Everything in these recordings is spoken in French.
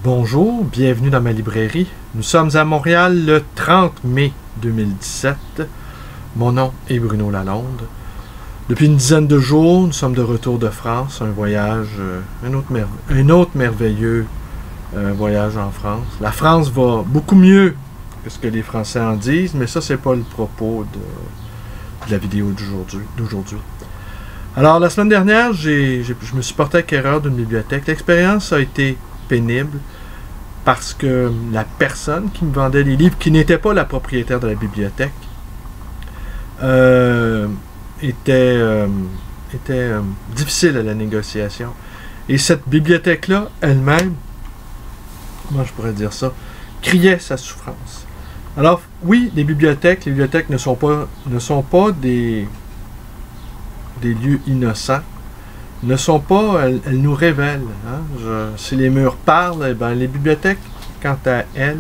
Bonjour, bienvenue dans ma librairie. Nous sommes à Montréal le 30 mai 2017. Mon nom est Bruno Lalonde. Depuis une dizaine de jours, nous sommes de retour de France, un voyage, un autre merveilleux voyage en France. La France va beaucoup mieux que ce que les Français en disent, mais ça, c'est pas le propos de la vidéo d'aujourd'hui. Alors, la semaine dernière, je me suis porté acquéreur d'une bibliothèque. L'expérience a été pénible parce que la personne qui me vendait les livres, qui n'était pas la propriétaire de la bibliothèque, était difficile à la négociation. Et cette bibliothèque-là, elle-même, comment je pourrais dire ça, criait sa souffrance. Alors, oui, les bibliothèques ne sont pas des lieux innocents, ne sont pas, elles nous révèlent. Hein? Si les murs parlent, eh ben, les bibliothèques, quant à elles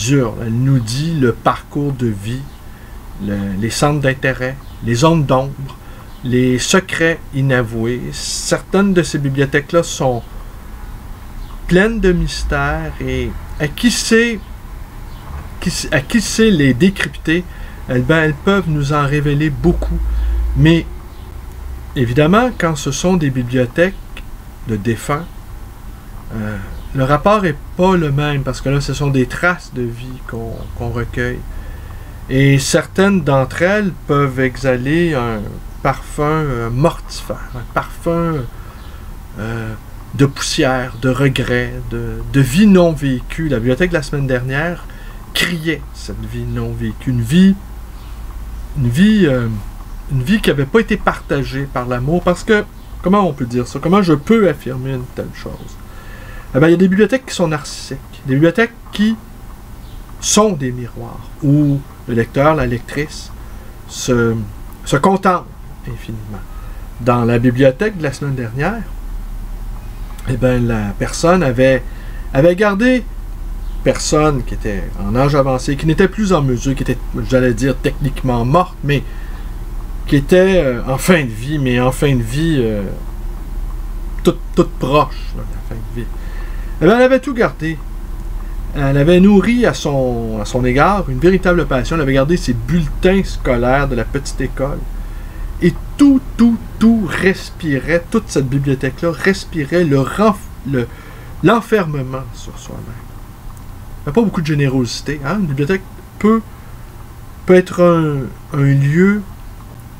hurlent. Elles nous disent le parcours de vie, les centres d'intérêt, les zones d'ombre, les secrets inavoués. Certaines de ces bibliothèques-là sont pleines de mystères et à qui sait les décrypter, elles peuvent nous en révéler beaucoup. Mais évidemment, quand ce sont des bibliothèques de défunts, le rapport n'est pas le même, parce que là, ce sont des traces de vie qu'on recueille. Et certaines d'entre elles peuvent exhaler un parfum mortifère, un parfum de poussière, de regret, de vie non vécue. La bibliothèque de la semaine dernière criait cette vie non vécue, une vie qui n'avait pas été partagée par l'amour, parce que, comment on peut dire ça? Comment je peux affirmer une telle chose? Eh bien, il y a des bibliothèques qui sont narcissiques, des bibliothèques qui sont des miroirs, où le lecteur, la lectrice, se contemple infiniment. Dans la bibliothèque de la semaine dernière, eh bien, la personne avait gardé personne qui était en âge avancé, qui n'était plus en mesure, qui était, j'allais dire, techniquement morte, mais qui était en fin de vie, mais en fin de vie toute proche là, de la fin de vie. Eh bien, elle avait tout gardé. Elle avait nourri à son égard une véritable passion. Elle avait gardé ses bulletins scolaires de la petite école. Et tout respirait, toute cette bibliothèque-là respirait l'enfermement sur soi-même. Il n'y a pas beaucoup de générosité. Hein? Une bibliothèque peut être un lieu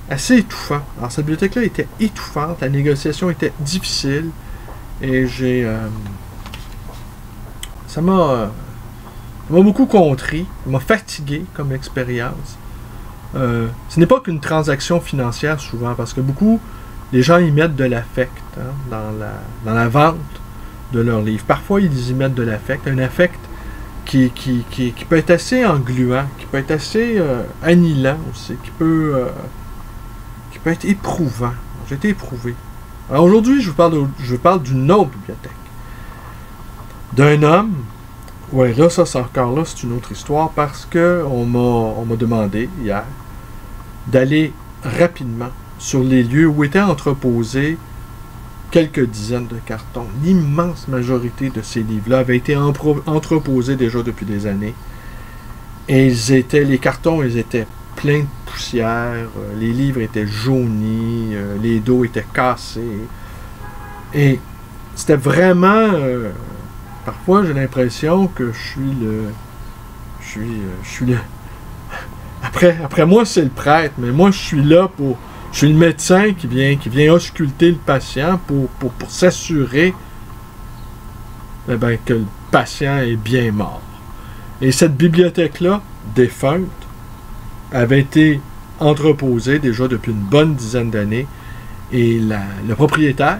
assez étouffant. Alors, cette bibliothèque-là était étouffante, la négociation était difficile, et ça m'a beaucoup contrit, ça m'a fatigué comme expérience. Ce n'est pas qu'une transaction financière souvent, parce que les gens y mettent de l'affect dans la vente de leurs livres. Parfois, ils y mettent de l'affect, un affect qui peut être assez engluant, qui peut être assez annihilant aussi, qui peut être éprouvant. J'ai été éprouvé. Alors aujourd'hui, je vous parle d'une autre bibliothèque. D'un homme. Ouais, là, ça, c'est encore là, c'est une autre histoire, parce que on m'a demandé hier d'aller rapidement sur les lieux où étaient entreposés quelques dizaines de cartons. L'immense majorité de ces livres-là avaient été entreposés déjà depuis des années. Et les cartons, ils étaient pleins de poussière, les livres étaient jaunis, les dos étaient cassés. Et c'était vraiment... parfois, j'ai l'impression que je suis le... Après moi, c'est le prêtre, mais moi, je suis là je suis le médecin qui vient ausculter le patient pour s'assurer que le patient est bien mort. Et cette bibliothèque-là, défunte, avait été entreposée déjà depuis une bonne dizaine d'années. Et le propriétaire,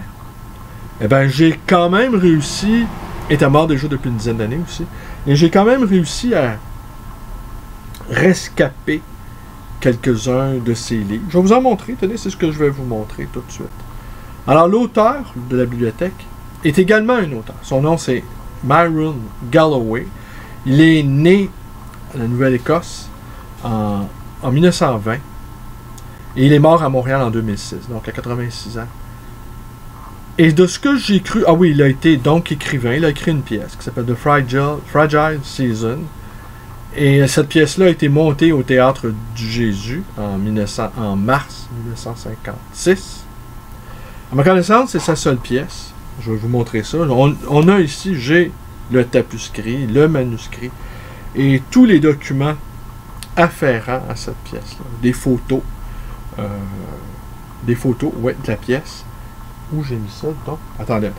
j'ai quand même réussi, était mort déjà depuis une dizaine d'années aussi, et j'ai quand même réussi à rescaper quelques-uns de ces livres. Je vais vous en montrer, tenez, c'est ce que je vais vous montrer tout de suite. Alors, l'auteur de la bibliothèque est également un auteur. Son nom, c'est Myron Galloway. Il est né à la Nouvelle-Écosse en 1920 et il est mort à Montréal en 2006, donc à 86 ans. Et de ce que j'ai cru... Ah oui, il a été donc écrivain. Il a écrit une pièce qui s'appelle The Fragile Season. Et cette pièce-là a été montée au Théâtre du Jésus en mars 1956. À ma connaissance, c'est sa seule pièce. Je vais vous montrer ça. On a ici, j'ai le tapuscrit, le manuscrit et tous les documents afférents à cette pièce-là. Des photos. Ouais, de la pièce. Où j'ai mis ça, donc? Attendez.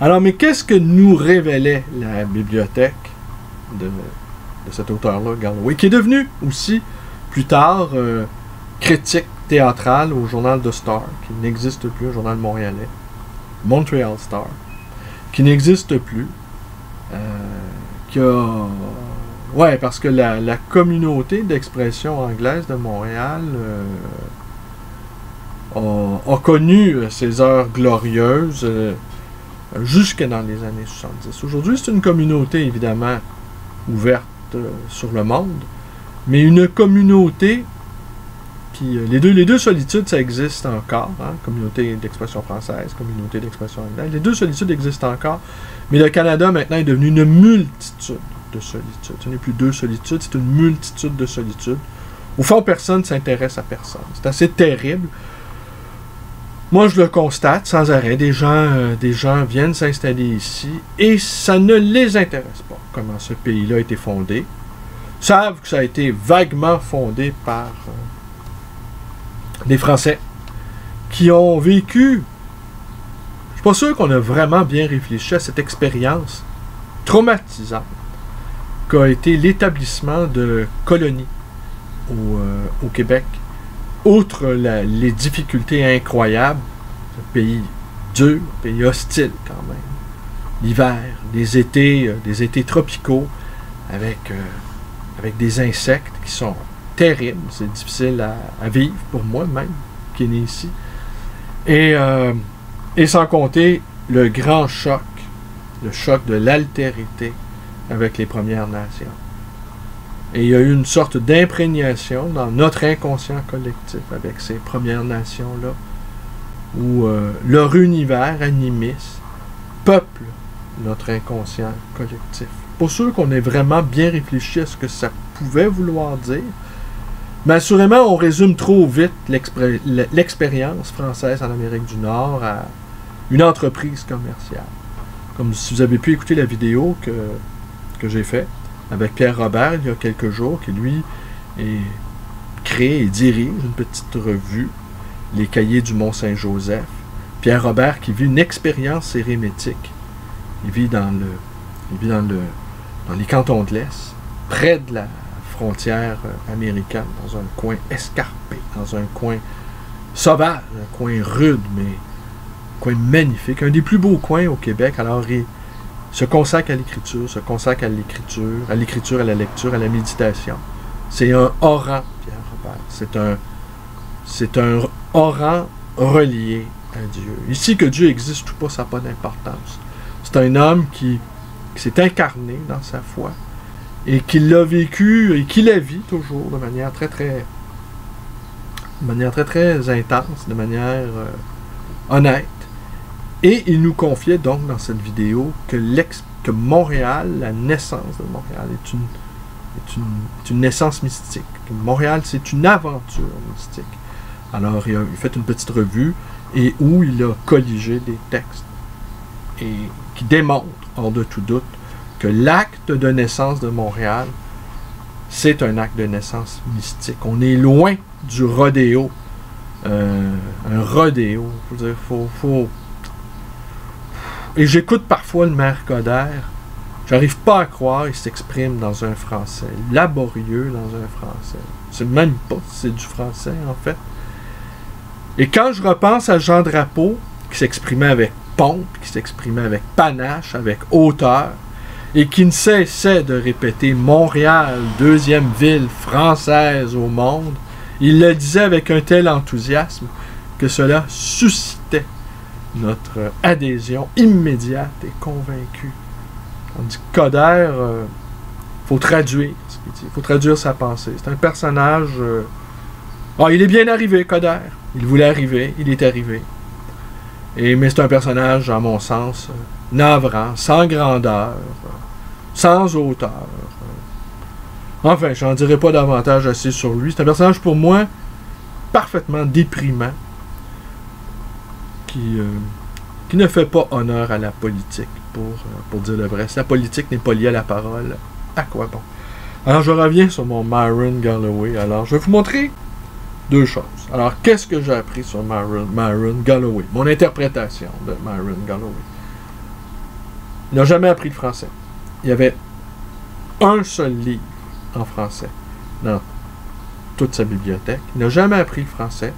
Alors, mais qu'est-ce que nous révélait la bibliothèque de cet auteur-là, Galloway, qui est devenu aussi, plus tard, critique théâtrale au journal The Star, qui n'existe plus, un journal montréalais, Montreal Star, qui n'existe plus, qui a... Ouais, parce que la communauté d'expression anglaise de Montréal a connu ses heures glorieuses jusque dans les années 70. Aujourd'hui, c'est une communauté, évidemment, ouverte sur le monde, mais une communauté qui... Les deux solitudes, ça existe encore, hein? Communauté d'expression française, communauté d'expression anglaise. Les deux solitudes existent encore, mais le Canada, maintenant, est devenu une multitude de solitudes. Ce n'est plus deux solitudes, c'est une multitude de solitudes. Au fond, personne ne s'intéresse à personne. C'est assez terrible. Moi, je le constate sans arrêt. Des gens viennent s'installer ici et ça ne les intéresse pas comment ce pays-là a été fondé. Ils savent que ça a été vaguement fondé par des Français qui ont vécu... Je suis pas sûr qu'on a vraiment bien réfléchi à cette expérience traumatisante qu'a été l'établissement de colonies au Québec. Outre les difficultés incroyables, un pays dur, un pays hostile quand même. L'hiver, des étés tropicaux avec des insectes qui sont terribles. C'est difficile à vivre pour moi même, qui est né ici. Et sans compter le grand choc, le choc de l'altérité avec les Premières Nations. Et il y a eu une sorte d'imprégnation dans notre inconscient collectif avec ces Premières Nations-là, où leur univers animiste peuple notre inconscient collectif. Pour sûr qu'on ait vraiment bien réfléchi à ce que ça pouvait vouloir dire, mais assurément, on résume trop vite l'expérience française en Amérique du Nord à une entreprise commerciale. Comme si vous avez pu écouter la vidéo que j'ai faite avec Pierre Robert il y a quelques jours, qui lui crée et dirige une petite revue, Les Cahiers du Mont-Saint-Joseph. Pierre Robert qui vit une expérience érémétique. Il vit dans les cantons de l'Est, près de la frontière américaine, dans un coin escarpé, dans un coin sauvage, un coin rude, mais un coin magnifique, un des plus beaux coins au Québec. Alors il se consacre à l'écriture, à la lecture, à la méditation. C'est un orant, Pierre Robert. C'est un orant relié à Dieu. Ici, que Dieu existe ou pas, ça n'a pas d'importance. C'est un homme qui s'est incarné dans sa foi et qui l'a vécu et qui la vit toujours de manière très, très intense, de manière honnête. Et il nous confiait donc dans cette vidéo que Montréal, la naissance de Montréal, est une naissance mystique. Que Montréal, c'est une aventure mystique. Alors, il a fait une petite revue et où il a colligé des textes et qui démontrent, hors de tout doute, que l'acte de naissance de Montréal, c'est un acte de naissance mystique. On est loin du rodéo. Un rodéo. Je veux dire, faut... Et j'écoute parfois le maire Coderre. J'arrive pas à croire qu'il s'exprime dans un français. Laborieux dans un français. C'est même pas si c'est du français, en fait. Et quand je repense à Jean Drapeau, qui s'exprimait avec pompe, qui s'exprimait avec panache, avec hauteur, et qui ne cessait de répéter « Montréal, deuxième ville française au monde », il le disait avec un tel enthousiasme que cela suscitait notre adhésion immédiate et convaincue. On dit que Coderre, faut traduire ce qu'il dit, il faut traduire sa pensée. C'est un personnage... il est bien arrivé, Coderre. Il voulait arriver, il est arrivé. Mais c'est un personnage, à mon sens, navrant, sans grandeur, sans hauteur. Enfin, j'en dirai pas davantage assez sur lui. C'est un personnage, pour moi, parfaitement déprimant, qui ne fait pas honneur à la politique, pour dire le vrai. Si la politique n'est pas liée à la parole, à quoi bon? Alors, je reviens sur mon Myron Galloway. Alors, je vais vous montrer deux choses. Alors, qu'est-ce que j'ai appris sur Myron Galloway? Mon interprétation de Myron Galloway. Il n'a jamais appris le français. Il y avait un seul livre en français dans toute sa bibliothèque. Il n'a jamais appris le français.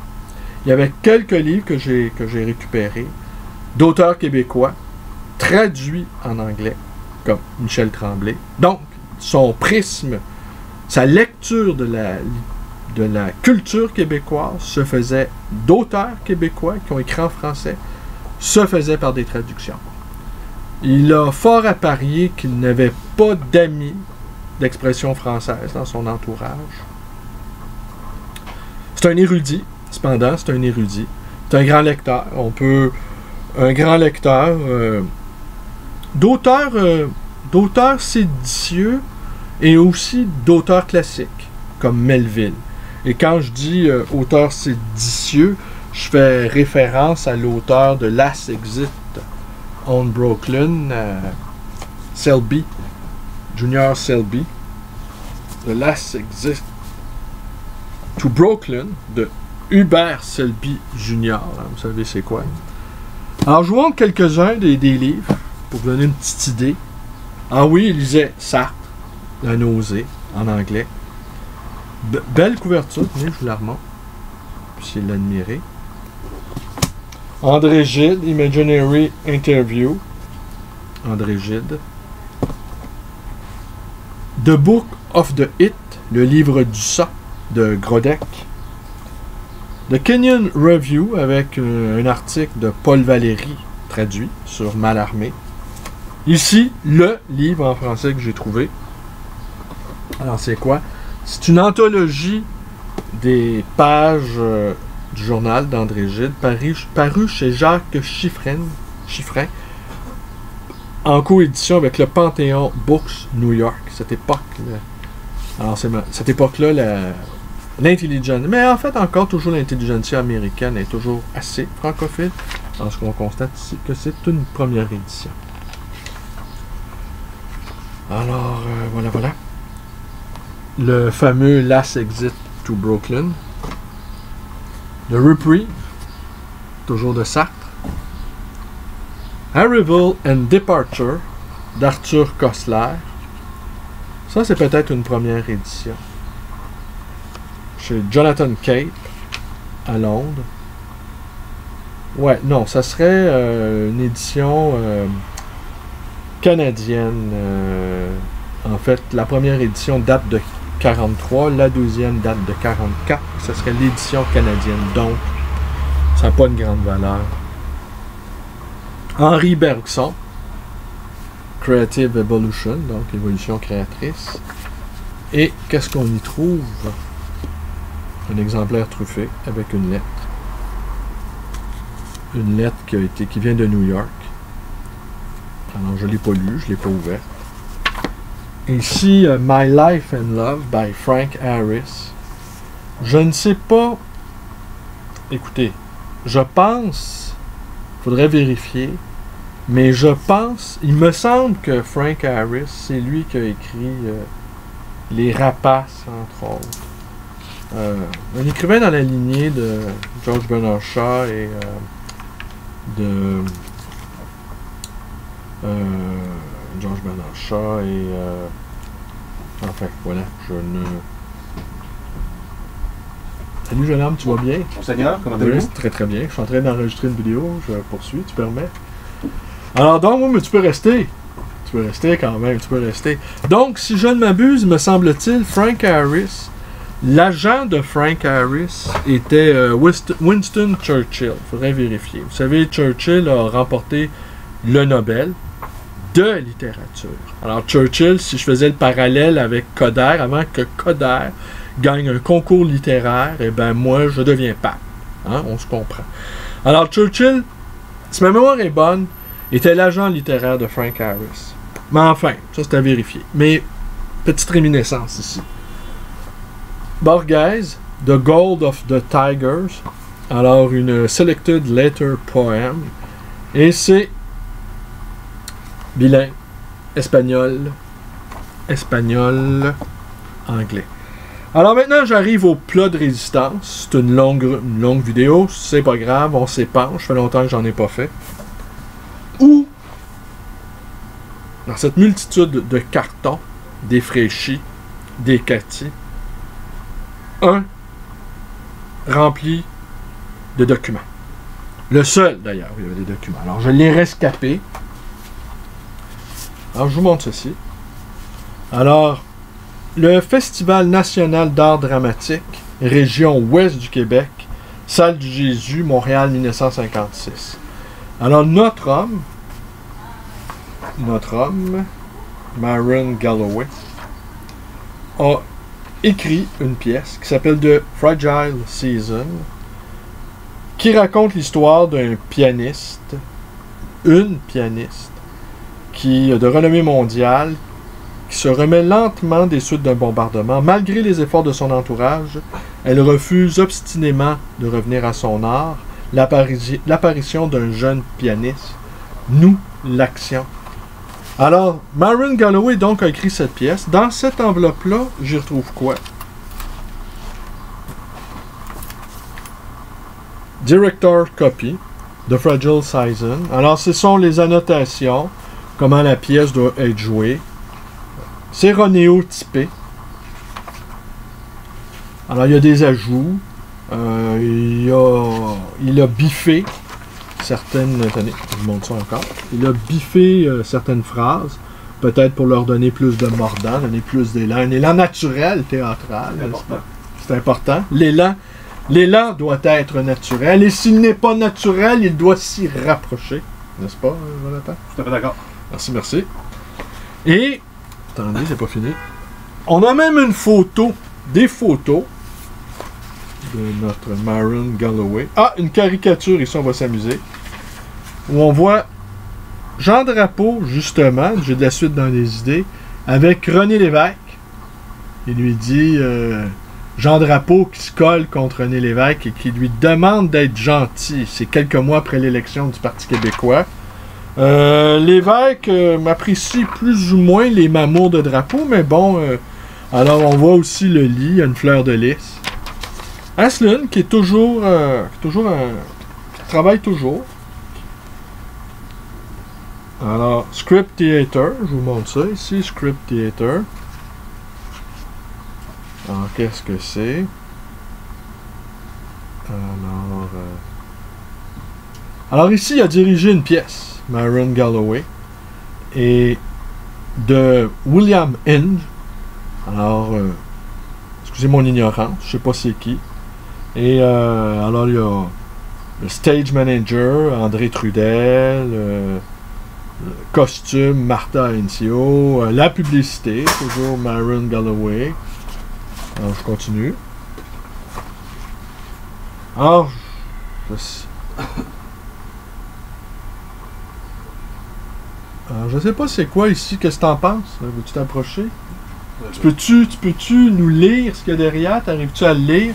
Il y avait quelques livres que j'ai récupérés d'auteurs québécois traduits en anglais, comme Michel Tremblay. Donc, son prisme, sa lecture de la culture québécoise se faisait d'auteurs québécois qui ont écrit en français, se faisait par des traductions. Il a fort à parier qu'il n'avait pas d'amis d'expression française dans son entourage. C'est un érudit, cependant, c'est un érudit. C'est un grand lecteur. Un grand lecteur d'auteurs séditieux et aussi d'auteurs classiques, comme Melville. Et quand je dis auteur séditieux, je fais référence à l'auteur de Last Exit on Brooklyn, Selby, Junior Selby. The Last Exit to Brooklyn de Hubert Selby Jr. Vous savez c'est quoi. Alors, je vous montre quelques-uns des livres pour vous donner une petite idée. Ah oui, il lisait Sartre, La nausée, en anglais. Belle couverture, tenez, je vous la remonte. Puis il l'admirer. André Gide, Imaginary Interview. André Gide. The Book of the Hit, le livre du sang de Grodek. The Kenyan Review, avec un article de Paul Valéry, traduit, sur Mallarmé. Ici, le livre en français que j'ai trouvé. Alors, c'est quoi? C'est une anthologie des pages du journal d'André Gide, paru chez Jacques Chiffrin, en coédition avec le Panthéon Books New York. Cette époque-là. Alors, cette époque-là, l'intelligence, mais en fait, encore toujours l'intelligentsia américaine est toujours assez francophile, parce qu'on constate ici que c'est une première édition. Alors, voilà. Le fameux Last Exit to Brooklyn. The Reprieve, toujours de Sartre. Arrival and Departure, d'Arthur Koestler. Ça, c'est peut-être une première édition. Chez Jonathan Cape, à Londres. Ouais, non, ça serait une édition canadienne. En fait, la première édition date de 43, la deuxième date de 44. Ça serait l'édition canadienne, donc ça n'a pas une grande valeur. Henri Bergson, Creative Evolution, donc évolution créatrice. Et qu'est-ce qu'on y trouve? Un exemplaire truffé avec une lettre. Une lettre qui vient de New York. Alors, je ne l'ai pas lu, je ne l'ai pas ouvert. Ici, My Life and Love by Frank Harris. Je ne sais pas. Écoutez, je pense, faudrait vérifier, mais je pense, il me semble que Frank Harris, c'est lui qui a écrit Les Rapaces, entre autres. Un écrivain dans la lignée de George Bernard Shaw et George Bernard Shaw et enfin voilà, je ne... Salut jeune homme, tu vas bien? Monseigneur, comment allez-vous? Oui, très très bien, je suis en train d'enregistrer une vidéo, je poursuis, tu permets? Alors donc, oui, mais tu peux rester. Tu peux rester quand même, tu peux rester. Donc, si je ne m'abuse, me semble-t-il, Frank Harris, l'agent de Frank Harris était Winston Churchill. Il faudrait vérifier. Vous savez, Churchill a remporté le Nobel de littérature. Alors, Churchill, si je faisais le parallèle avec Coder, avant que Coder gagne un concours littéraire, eh bien, moi, je deviens pape. Hein? On se comprend. Alors, Churchill si ma mémoire est bonne, était l'agent littéraire de Frank Harris. Mais enfin, ça c'est à vérifier. Mais, petite réminiscence ici. Borges, The Gold of the Tigers. Alors, une Selected Letter Poem. Et c'est bilingue. Espagnol, anglais. Alors maintenant, j'arrive au plat de résistance. C'est une longue vidéo. C'est pas grave, on s'épanche. Ça fait longtemps que j'en ai pas fait. Où, dans cette multitude de cartons, défraîchis, décatis, un rempli de documents. Le seul, d'ailleurs, où il y avait des documents. Alors, je l'ai rescapé. Alors, je vous montre ceci. Alors, le Festival national d'art dramatique, région ouest du Québec, Salle du Jésus, Montréal, 1956. Alors, notre homme, Myron Galloway, a écrit une pièce qui s'appelle The Fragile Season, qui raconte l'histoire d'un pianiste, une pianiste, de renommée mondiale, qui se remet lentement des suites d'un bombardement. Malgré les efforts de son entourage, elle refuse obstinément de revenir à son art. L'apparition d'un jeune pianiste noue l'action. Alors, Myron Galloway donc a écrit cette pièce. Dans cette enveloppe-là, j'y retrouve quoi? Director Copy, The Fragile Season. Alors, ce sont les annotations, comment la pièce doit être jouée. C'est Ronéo typé. Alors, il y a des ajouts. Il a biffé certaines... Attendez, je vous montre ça encore. Il a biffé certaines phrases, peut-être pour leur donner plus de mordant, donner plus d'élan. Un élan naturel, théâtral. C'est important. L'élan doit être naturel, et s'il n'est pas naturel, il doit s'y rapprocher. N'est-ce pas, Jonathan? Tout à fait d'accord. Merci. Et, attendez, c'est pas fini. On a même une photo, des photos de notre Myron Galloway. Ah, une caricature, ici on va s'amuser. Où on voit Jean Drapeau, justement, j'ai de la suite dans les idées, avec René Lévesque. Il lui dit... Jean Drapeau qui se colle contre René Lévesque et qui lui demande d'être gentil. C'est quelques mois après l'élection du Parti québécois. Lévesque m'apprécie plus ou moins les mamours de Drapeau, mais bon, alors on voit aussi le lit, une fleur de lys. Asselin, qui est toujours, qui travaille toujours. Alors, Script Theater, je vous montre ça ici, Script Theater. Alors, qu'est-ce que c'est? Alors, ici, il a dirigé une pièce, Myron Galloway, et de William Inge. Alors, excusez mon ignorance, je sais pas c'est qui. Et alors, il y a le stage manager, André Trudel, le costume, Martha Incio, la publicité, toujours Myron Galloway. Alors, je continue. Alors, je sais pas c'est quoi ici, qu'est-ce que t'en penses? Veux-tu t'approcher? Tu peux-tu nous lire ce qu'il y a derrière? T'arrives-tu à le lire?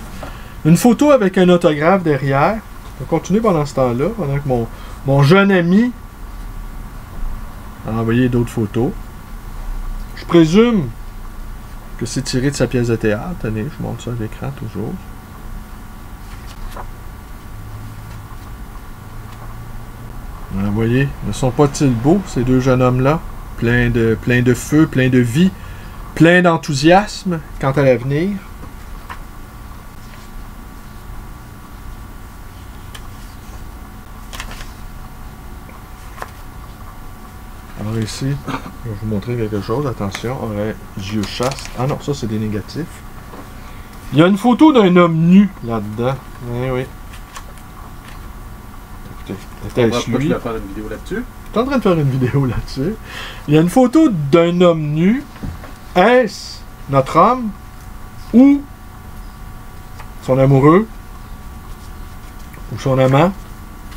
Une photo avec un autographe derrière. On va continuer pendant ce temps-là, pendant que mon jeune ami a envoyé d'autres photos. Je présume que c'est tiré de sa pièce de théâtre. Tenez, je montre ça à l'écran toujours. Vous voyez, ne sont pas-ils beaux, ces deux jeunes hommes-là? Plein de feu, plein de vie, plein d'enthousiasme quant à l'avenir. Alors ici, je vais vous montrer quelque chose. Attention, yeux chastes. Ah non, ça c'est des négatifs. Il y a une photo d'un homme nu là-dedans. Eh oui. Écoutez, était-ce lui? Tu vas faire une vidéo là-dessus? Je suis en train de faire une vidéo là-dessus. Il y a une photo d'un homme nu. Est-ce notre homme ou son amoureux ou son amant?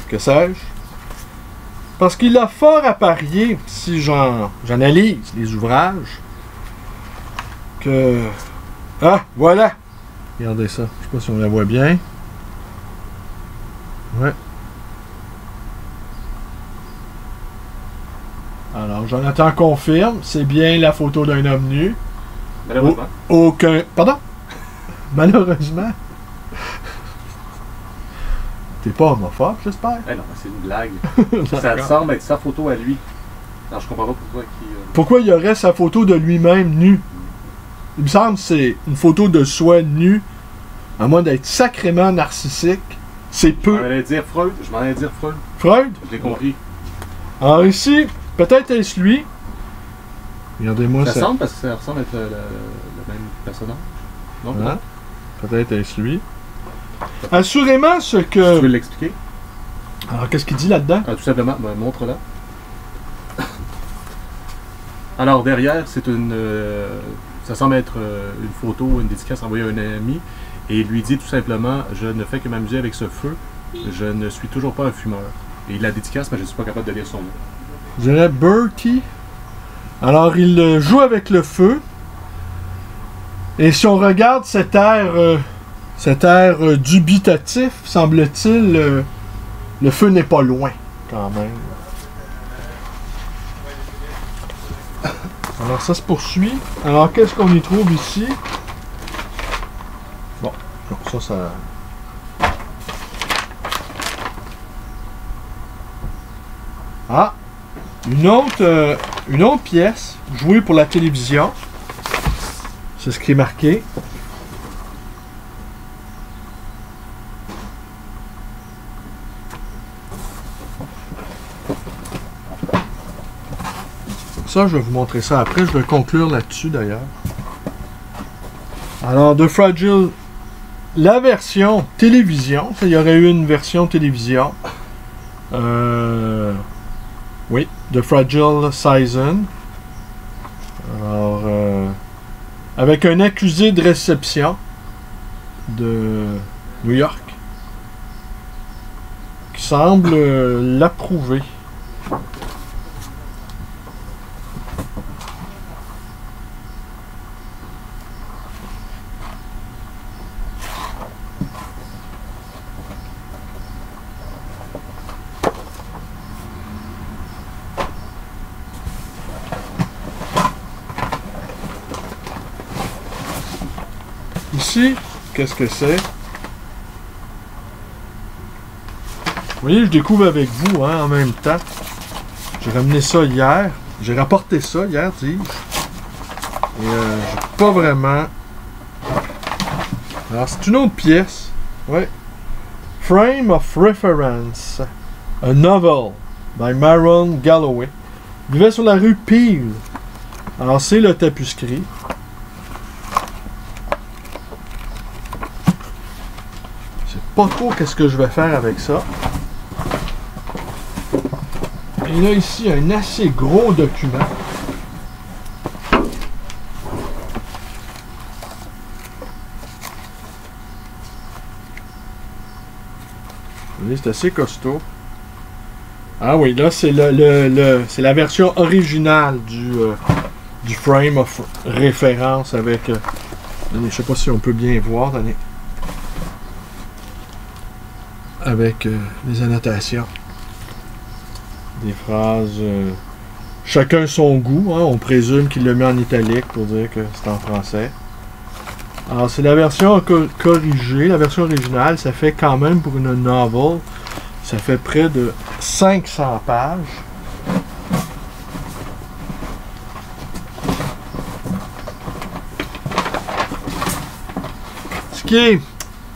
Que sais-je? Parce qu'il a fort à parier, si j'analyse les ouvrages, que... Ah, voilà! Regardez ça. Je sais pas si on la voit bien. Ouais. Alors, Jonathan confirme, c'est bien la photo d'un homme nu. Malheureusement. Aucun... Pardon? Malheureusement. T'es pas homophobe, j'espère? Eh non, c'est une blague. Ça semble être sa photo à lui. Alors, je comprends pas pourquoi Pourquoi il y aurait sa photo de lui-même nu? Il me semble que c'est une photo de soi nu, à moins d'être sacrément narcissique. C'est peu. Je m'en allais dire Freud. Freud? Je l'ai compris. Alors ici, peut-être est-ce lui. Regardez-moi ça. Ça ressemble parce que ça ressemble à être le même personnage. Non? Hein? Peut-être est-ce lui. Assurément, ce que... Tu veux l'expliquer? Alors, qu'est-ce qu'il dit là-dedans? Tout simplement, montre-la. Alors, derrière, c'est une... ça semble être une photo, une dédicace envoyée à un ami. Et il lui dit tout simplement, je ne fais que m'amuser avec ce feu. Je ne suis toujours pas un fumeur. Et il la dédicace, mais je ne suis pas capable de lire son nom. Je dirais Bertie. Alors, il joue avec le feu. Et si on regarde cet air dubitatif, semble-t-il, le feu n'est pas loin, quand même. Alors, ça se poursuit. Alors, qu'est-ce qu'on y trouve ici? Bon, ça... Ah! Une autre pièce jouée pour la télévision. C'est ce qui est marqué. Ça, je vais vous montrer ça après. Je vais conclure là-dessus, d'ailleurs. Alors, The Fragile, la version télévision. Il y aurait eu une version télévision. Oui, The Fragile Season. Alors, avec un accusé de réception de New York qui semble l'approuver. Ici, qu'est-ce que c'est? Vous voyez, je découvre avec vous, hein, en même temps. J'ai ramené ça hier. J'ai rapporté ça hier, dis-je. Et j'ai pas vraiment... Alors, c'est une autre pièce. Ouais. Frame of Reference. A novel by Maron Galloway. Il vivait sur la rue Peel. Alors, c'est le tapuscrit. Pas trop qu'est-ce que je vais faire avec ça. Et là, ici, un assez gros document. Vous voyez, c'est assez costaud. Ah oui, là, c'est c'est la version originale du frame of référence avec... je sais pas si on peut bien voir, attendez. Avec les annotations. Des phrases... chacun son goût. Hein, on présume qu'il le met en italique pour dire que c'est en français. Alors, c'est la version corrigée. La version originale, ça fait quand même pour une novel, ça fait près de 500 pages.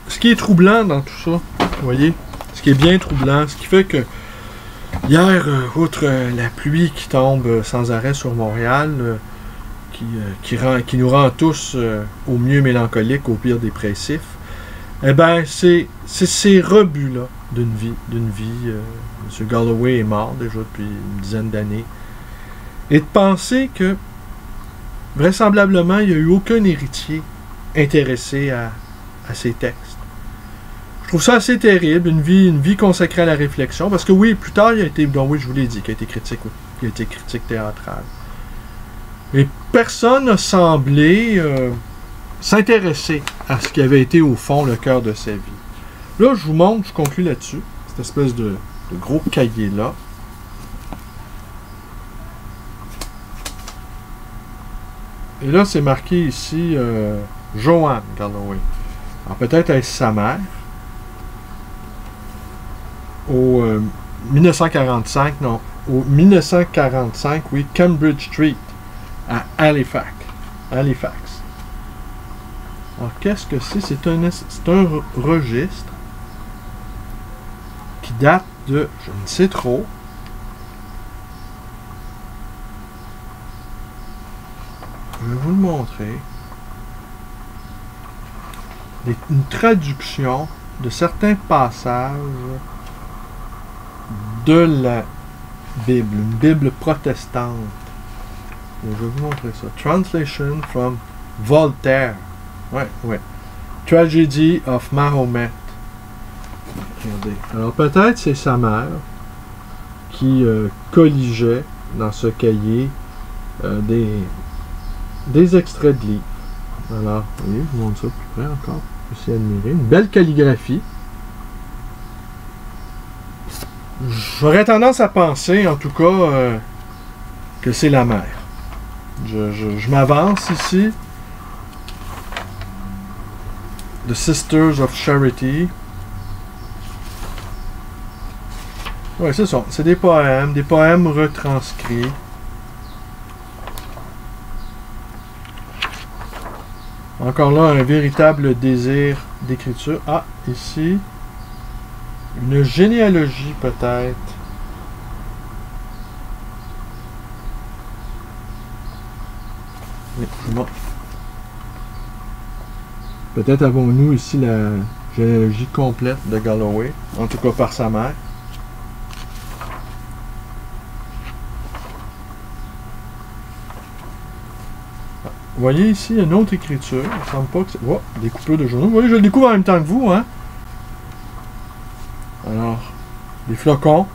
Ce qui est troublant dans tout ça, vous voyez, ce qui est bien troublant, ce qui fait que hier, outre la pluie qui tombe sans arrêt sur Montréal, qui nous rend tous au mieux mélancoliques, au pire dépressifs, eh ben, c'est ces rebuts-là d'une vie. M. Galloway est mort déjà depuis une dizaine d'années. Et de penser que, vraisemblablement, il n'y a eu aucun héritier intéressé à ces textes. Je trouve ça assez terrible, une vie consacrée à la réflexion, parce que oui, plus tard, il a été, donc oui, je vous l'ai dit, qu'il a été critique, oui, il a été critique théâtrale. Et personne n'a semblé s'intéresser à ce qui avait été au fond le cœur de sa vie. Là, je vous montre, je conclue là-dessus, cette espèce de gros cahier-là. Et là, c'est marqué ici Joanne Galloway. Alors peut-être est-ce sa mère. Au 1945, non. Au 1945, oui, Cambridge Street, à Halifax. Halifax. Alors qu'est-ce que c'est? C'est un registre qui date de, je ne sais trop, je vais vous le montrer. Une traduction de certains passages de la Bible, une Bible protestante. Et je vais vous montrer ça. Translation from Voltaire. Ouais. Tragedy of Mahomet. Regardez. Alors peut-être c'est sa mère qui colligeait dans ce cahier des extraits de livres. Alors, oui, je vous montre ça plus près encore. Aussi admirer. Une belle calligraphie. J'aurais tendance à penser, en tout cas, que c'est la mère. Je m'avance ici. The Sisters of Charity. Oui, c'est ça. C'est des poèmes retranscrits. Encore là, un véritable désir d'écriture. Ah, ici, une généalogie peut-être. Bon. Peut-être avons-nous ici la généalogie complète de Galloway, en tout cas par sa mère. Vous voyez ici une autre écriture. Il ne semble pas que c'est... Oh, des coupures de journaux. Vous voyez, je le découvre en même temps que vous, hein? Alors, des flocons.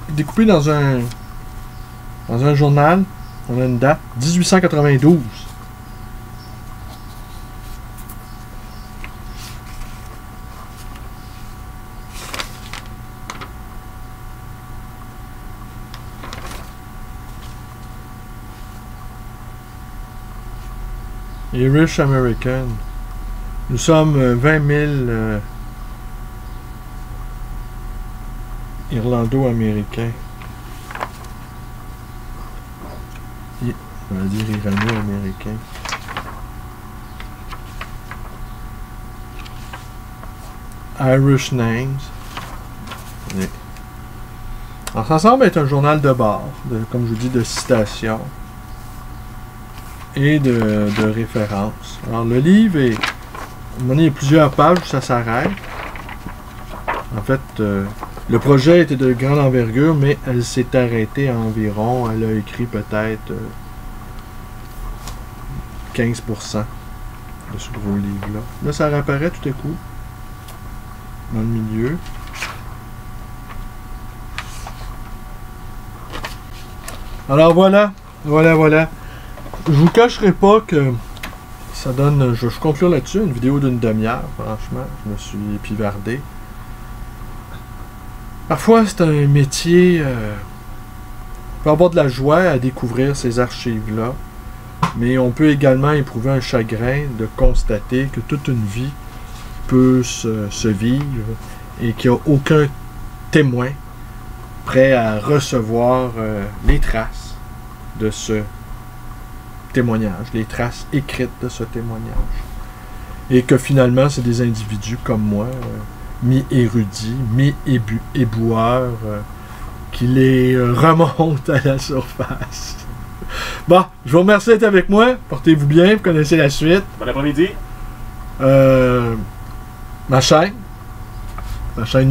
Découpés dans un journal. On a une date. 1892. Irish American. Nous sommes 20 000 Irlando-Américains. On va dire Irano-Américains. Irish Names. Oui. Alors, ça semble être un journal de bord, comme je vous dis, de citations et de références. Alors, le livre est... il y a plusieurs pages où ça s'arrête. En fait, le projet était de grande envergure, mais elle s'est arrêtée à environ... Elle a écrit peut-être 15% de ce gros livre-là. Là, ça réapparaît tout à coup. Dans le milieu. Alors, voilà. Voilà. Je vous cacherai pas que ça donne... Je conclure là-dessus, une vidéo d'une demi-heure, franchement. Je me suis épivardé. Parfois, c'est un métier... on peut avoir de la joie à découvrir ces archives-là, mais on peut également éprouver un chagrin de constater que toute une vie peut se vivre et qu'il n'y a aucun témoin prêt à recevoir les traces de ce témoignage, les traces écrites de ce témoignage. Et que finalement, c'est des individus comme moi, mi-érudits, mi-éboueurs, qui les remontent à la surface. Bon, je vous remercie d'être avec moi. Portez-vous bien, vous connaissez la suite. Bon après-midi. Ma chaîne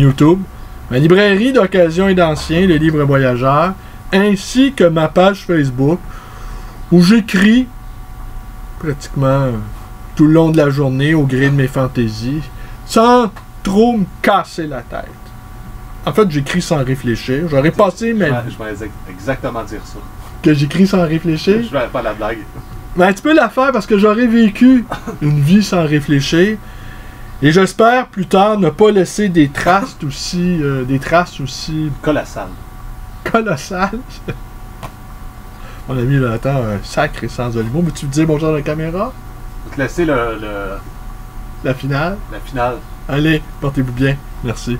YouTube, ma librairie d'occasion et d'anciens, le livre voyageur, ainsi que ma page Facebook, où j'écris pratiquement tout le long de la journée, au gré de mes fantaisies, sans trop me casser la tête. En fait, j'écris sans réfléchir. J'aurais passé ma vie Je vais exactement dire ça. que j'écris sans réfléchir. Je vais pas la blague. Mais tu peux la faire parce que j'aurais vécu une vie sans réfléchir. Et j'espère plus tard ne pas laisser des traces aussi Colossal. colossales. Mon ami, là, attends, un sacré sens de l'humour. Mais tu me dis bonjour à la caméra? Je vais te laisser La finale? la finale. Allez, portez-vous bien. Merci.